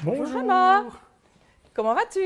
Bonjour Emma, comment vas-tu?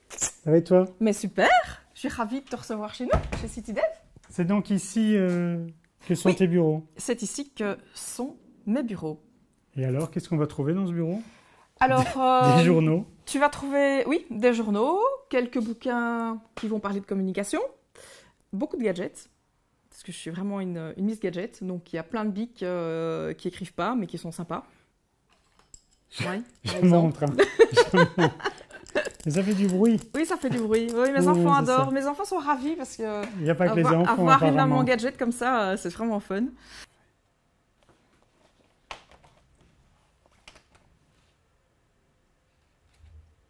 Ça va et toi? Mais super, je suis ravie de te recevoir chez nous, chez CityDev. C'est donc ici que sont tes bureaux. C'est ici que sont mes bureaux. Et alors, qu'est-ce qu'on va trouver dans ce bureau? Alors, des journaux. Tu vas trouver, oui, des journaux, quelques bouquins qui vont parler de communication, beaucoup de gadgets, parce que je suis vraiment une Miss Gadget, donc il y a plein de bics qui écrivent pas, mais qui sont sympas. Ouais, je montre. Mais ça fait du bruit. Oui, ça fait du bruit. Oui, mes enfants adorent. Mes enfants sont ravis parce que il n'y a pas que les enfants, avoir une maman gadget comme ça, c'est vraiment fun.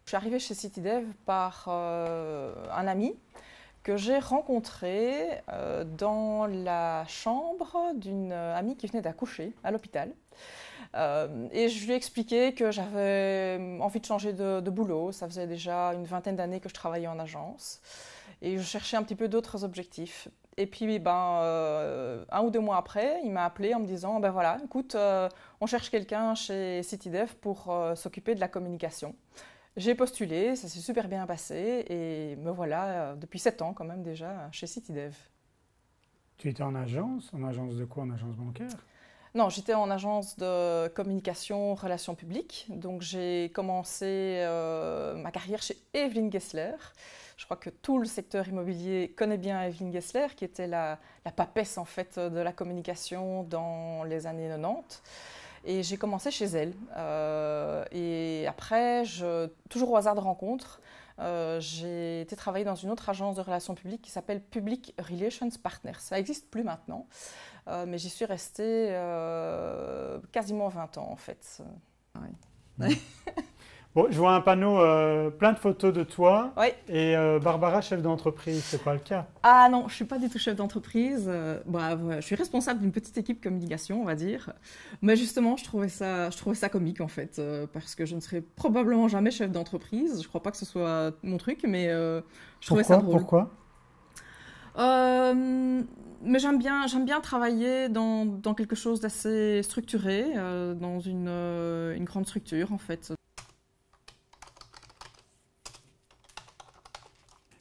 Je suis arrivée chez CityDev par un ami que j'ai rencontré dans la chambre d'une amie qui venait d'accoucher à l'hôpital. Et je lui ai expliqué que j'avais envie de changer de boulot. Ça faisait déjà une vingtaine d'années que je travaillais en agence. Et je cherchais un petit peu d'autres objectifs. Et puis, un ou deux mois après, il m'a appelé en me disant, ben voilà, écoute, on cherche quelqu'un chez CityDev pour s'occuper de la communication. J'ai postulé, ça s'est super bien passé. Et me voilà, depuis 7 ans quand même déjà, chez CityDev. Tu étais en agence? En agence de quoi? En agence bancaire? Non, j'étais en agence de communication, relations publiques. Donc, j'ai commencé ma carrière chez Evelyn Gessler. Je crois que tout le secteur immobilier connaît bien Evelyn Gessler, qui était la papesse en fait de la communication dans les années 90. Et j'ai commencé chez elle. Et après, toujours au hasard de rencontre, j'ai été travailler dans une autre agence de relations publiques qui s'appelle Public Relations Partners. Ça n'existe plus maintenant. Mais j'y suis restée quasiment 20 ans en fait. Ouais. Bon, je vois un panneau, plein de photos de toi. Oui. Et Barbara, chef d'entreprise, c'est pas le cas? Ah non, je suis pas du tout chef d'entreprise. Je suis responsable d'une petite équipe communication, on va dire. Mais justement, je trouvais ça comique en fait, parce que je ne serai probablement jamais chef d'entreprise. Je crois pas que ce soit mon truc, mais je trouvais ça drôle. Pourquoi? Mais j'aime bien travailler dans quelque chose d'assez structuré, dans une grande structure en fait.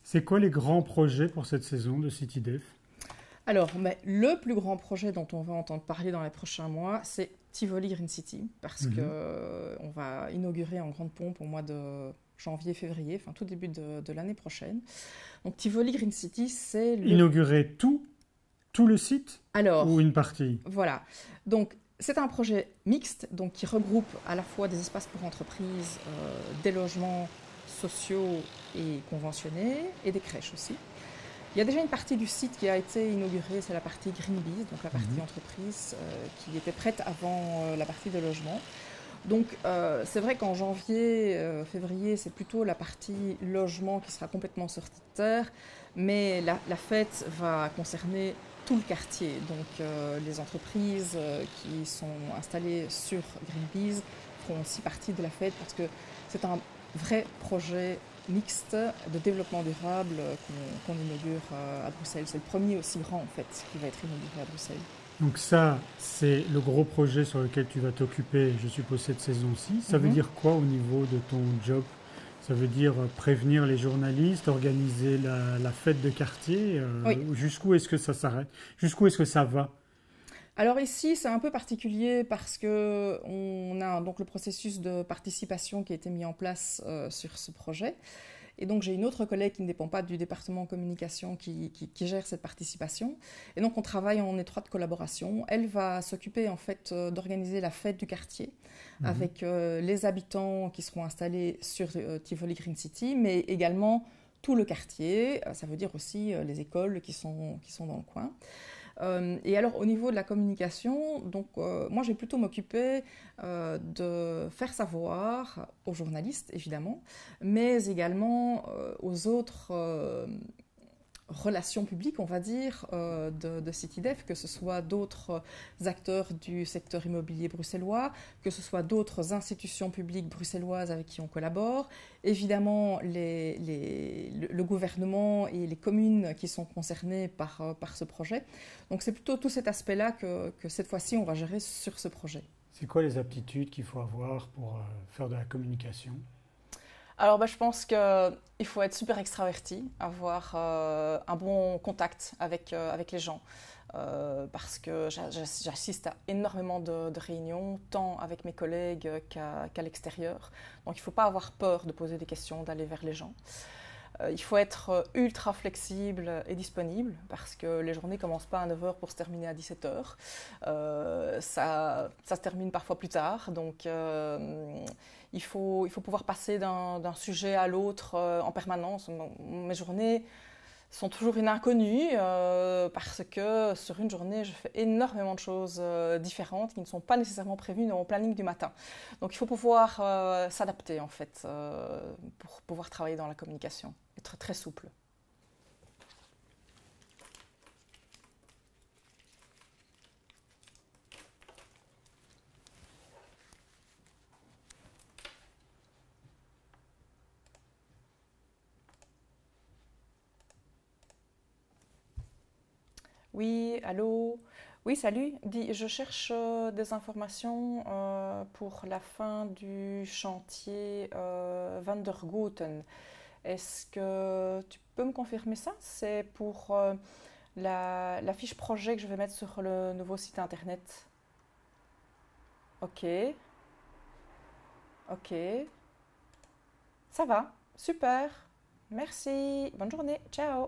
C'est quoi les grands projets pour cette saison de CityDev? Alors, le plus grand projet dont on va entendre parler dans les prochains mois, c'est Tivoli Green City, parce qu'on va inaugurer en grande pompe au mois de janvier-février, enfin tout début de l'année prochaine. Donc Tivoli Green City, c'est Inaugurer tout le site? Alors, ou une partie? Voilà. Donc, c'est un projet mixte, donc qui regroupe à la fois des espaces pour entreprises, des logements sociaux et conventionnés, et des crèches aussi. Il y a déjà une partie du site qui a été inaugurée, c'est la partie Greenbiz, donc la partie entreprise, qui était prête avant la partie de logement. Donc c'est vrai qu'en janvier, février, c'est plutôt la partie logement qui sera complètement sortie de terre, mais la fête va concerner tout le quartier. Donc les entreprises qui sont installées sur Greenbiz feront aussi partie de la fête parce que c'est un vrai projet mixte de développement durable qu'on inaugure à Bruxelles. C'est le premier aussi grand en fait qui va être inauguré à Bruxelles. Donc ça, c'est le gros projet sur lequel tu vas t'occuper, je suppose, cette saison-ci. Ça veut dire quoi au niveau de ton job? Ça veut dire prévenir les journalistes, organiser la fête de quartier. Oui. Jusqu'où est-ce que ça s'arrête? Jusqu'où est-ce que ça va? Alors ici, c'est un peu particulier parce qu'on a donc le processus de participation qui a été mis en place sur ce projet. Et donc j'ai une autre collègue qui ne dépend pas du département communication qui gère cette participation. Et donc on travaille en étroite collaboration. Elle va s'occuper en fait d'organiser la fête du quartier avec les habitants qui seront installés sur Tivoli Green City, mais également tout le quartier. Ça veut dire aussi les écoles qui sont dans le coin. Et alors au niveau de la communication, donc moi je vais plutôt m'occuper de faire savoir aux journalistes évidemment, mais également aux autres relations publiques, on va dire, de CityDev, que ce soit d'autres acteurs du secteur immobilier bruxellois, que ce soit d'autres institutions publiques bruxelloises avec qui on collabore, évidemment le gouvernement et les communes qui sont concernées par ce projet. Donc c'est plutôt tout cet aspect-là que cette fois-ci on va gérer sur ce projet. C'est quoi les aptitudes qu'il faut avoir pour faire de la communication? Alors je pense qu'il faut être super extraverti, avoir un bon contact avec les gens. Parce que j'assiste à énormément de réunions, tant avec mes collègues qu'à l'extérieur. Donc il ne faut pas avoir peur de poser des questions, d'aller vers les gens. Il faut être ultra flexible et disponible parce que les journées ne commencent pas à 9 h pour se terminer à 17 h. Ça se termine parfois plus tard. Donc il faut pouvoir passer d'un sujet à l'autre en permanence. Mes journées sont toujours une inconnue parce que sur une journée, je fais énormément de choses différentes qui ne sont pas nécessairement prévues dans mon planning du matin. Donc il faut pouvoir s'adapter en fait pour pouvoir travailler dans la communication, être très souple. Oui, allô? Oui, salut. Dis, je cherche des informations pour la fin du chantier Van der Goten. Est-ce que tu peux me confirmer ça? C'est pour la fiche projet que je vais mettre sur le nouveau site internet. Ok, ok. Ça va, super. Merci. Bonne journée. Ciao.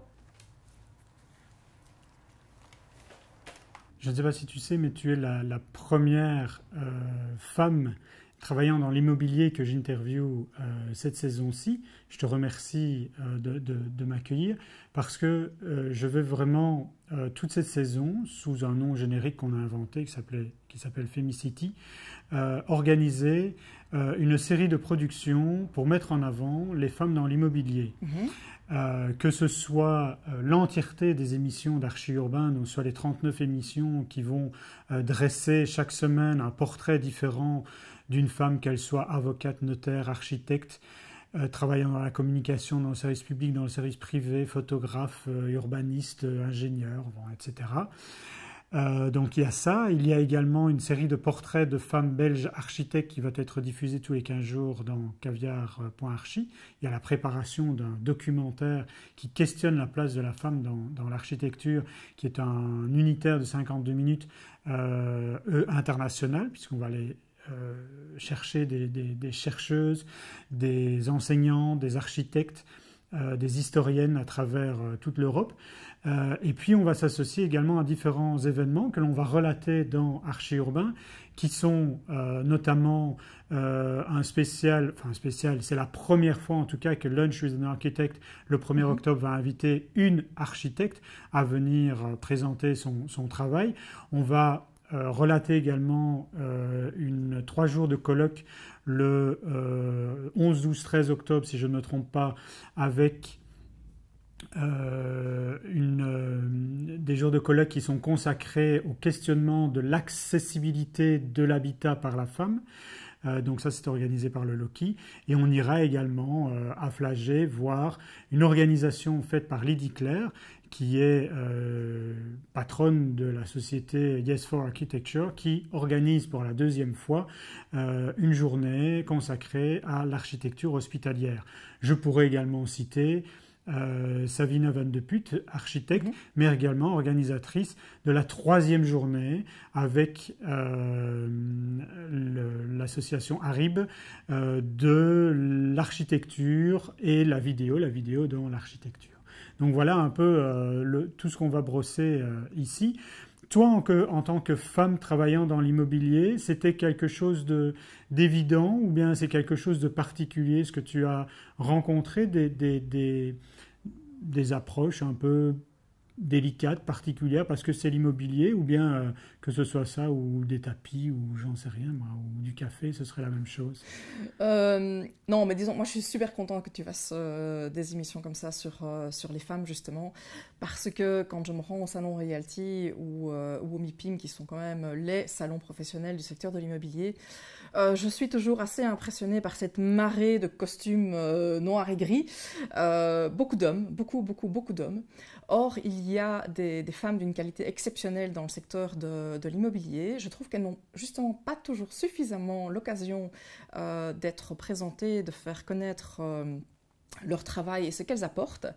Je ne sais pas si tu sais, mais tu es la première femme travaillant dans l'immobilier que j'interviewe cette saison-ci. Je te remercie de m'accueillir parce que je veux vraiment, toute cette saison, sous un nom générique qu'on a inventé qui s'appelle Femicity, organiser une série de productions pour mettre en avant les femmes dans l'immobilier. Que ce soit l'entièreté des émissions d'Archi-Urbain, donc soit les 39 émissions qui vont dresser chaque semaine un portrait différent d'une femme, qu'elle soit avocate, notaire, architecte, travaillant dans la communication, dans le service public, dans le service privé, photographe, urbaniste, ingénieur, etc. Donc il y a ça. Il y a également une série de portraits de femmes belges architectes qui va être diffusée tous les 15 jours dans caviar.archi. Il y a la préparation d'un documentaire qui questionne la place de la femme dans l'architecture, qui est un unitaire de 52 minutes international, puisqu'on va aller chercher des chercheuses, des enseignants, des architectes, des historiennes à travers toute l'Europe. Et puis on va s'associer également à différents événements que l'on va relater dans Archi-Urbain, qui sont notamment un spécial, c'est la première fois en tout cas que Lunch with an Architect, le 1er octobre, va inviter une architecte à venir présenter son travail. On va relater également 3 jours de colloque le 11, 12, 13 octobre, si je ne me trompe pas, avec des jours de colloque qui sont consacrés au questionnement de l'accessibilité de l'habitat par la femme. Donc ça, c'est organisé par le Loki. Et on ira également à Flagey voir une organisation faite par Lydie Claire, qui est patronne de la société Yes for Architecture, qui organise pour la 2e fois une journée consacrée à l'architecture hospitalière. Je pourrais également citer Savina Van de Put, architecte, mais également organisatrice de la 3e journée avec l'association Harib de l'architecture et la vidéo dans l'architecture. Donc voilà un peu tout ce qu'on va brosser ici. Toi, en tant que femme travaillant dans l'immobilier, c'était quelque chose d'évident ou bien c'est quelque chose de particulier? Est-ce que tu as rencontré des approches un peu délicate, particulière, parce que c'est l'immobilier, ou bien que ce soit ça, ou des tapis, ou j'en sais rien, moi, ou du café, ce serait la même chose. Non, mais disons, moi je suis super contente que tu fasses des émissions comme ça sur les femmes, justement, parce que quand je me rends au salon Realty ou au MIPIM, qui sont quand même les salons professionnels du secteur de l'immobilier, je suis toujours assez impressionnée par cette marée de costumes noirs et gris. Beaucoup d'hommes, beaucoup d'hommes. Or, il y a des femmes d'une qualité exceptionnelle dans le secteur de l'immobilier. Je trouve qu'elles n'ont justement pas toujours suffisamment l'occasion d'être présentées, de faire connaître leur travail et ce qu'elles apportent.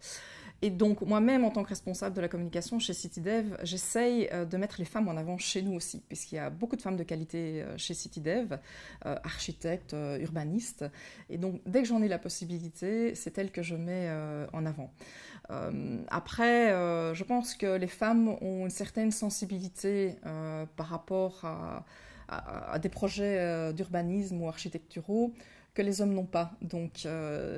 Et donc, moi-même, en tant que responsable de la communication chez CityDev, j'essaye de mettre les femmes en avant chez nous aussi, puisqu'il y a beaucoup de femmes de qualité chez CityDev, architectes, urbanistes. Et donc, dès que j'en ai la possibilité, c'est elles que je mets en avant. Après, je pense que les femmes ont une certaine sensibilité par rapport à des projets d'urbanisme ou architecturaux que les hommes n'ont pas. Donc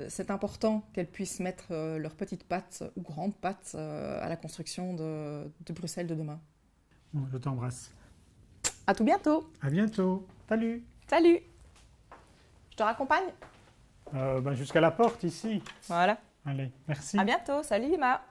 c'est important qu'elles puissent mettre leurs petites pattes ou grandes pattes à la construction de Bruxelles de demain. Bon, je t'embrasse. À tout bientôt. À bientôt. Salut. Salut. Je te raccompagne Jusqu'à la porte ici. Voilà. Allez, merci. À bientôt. Salut Emma.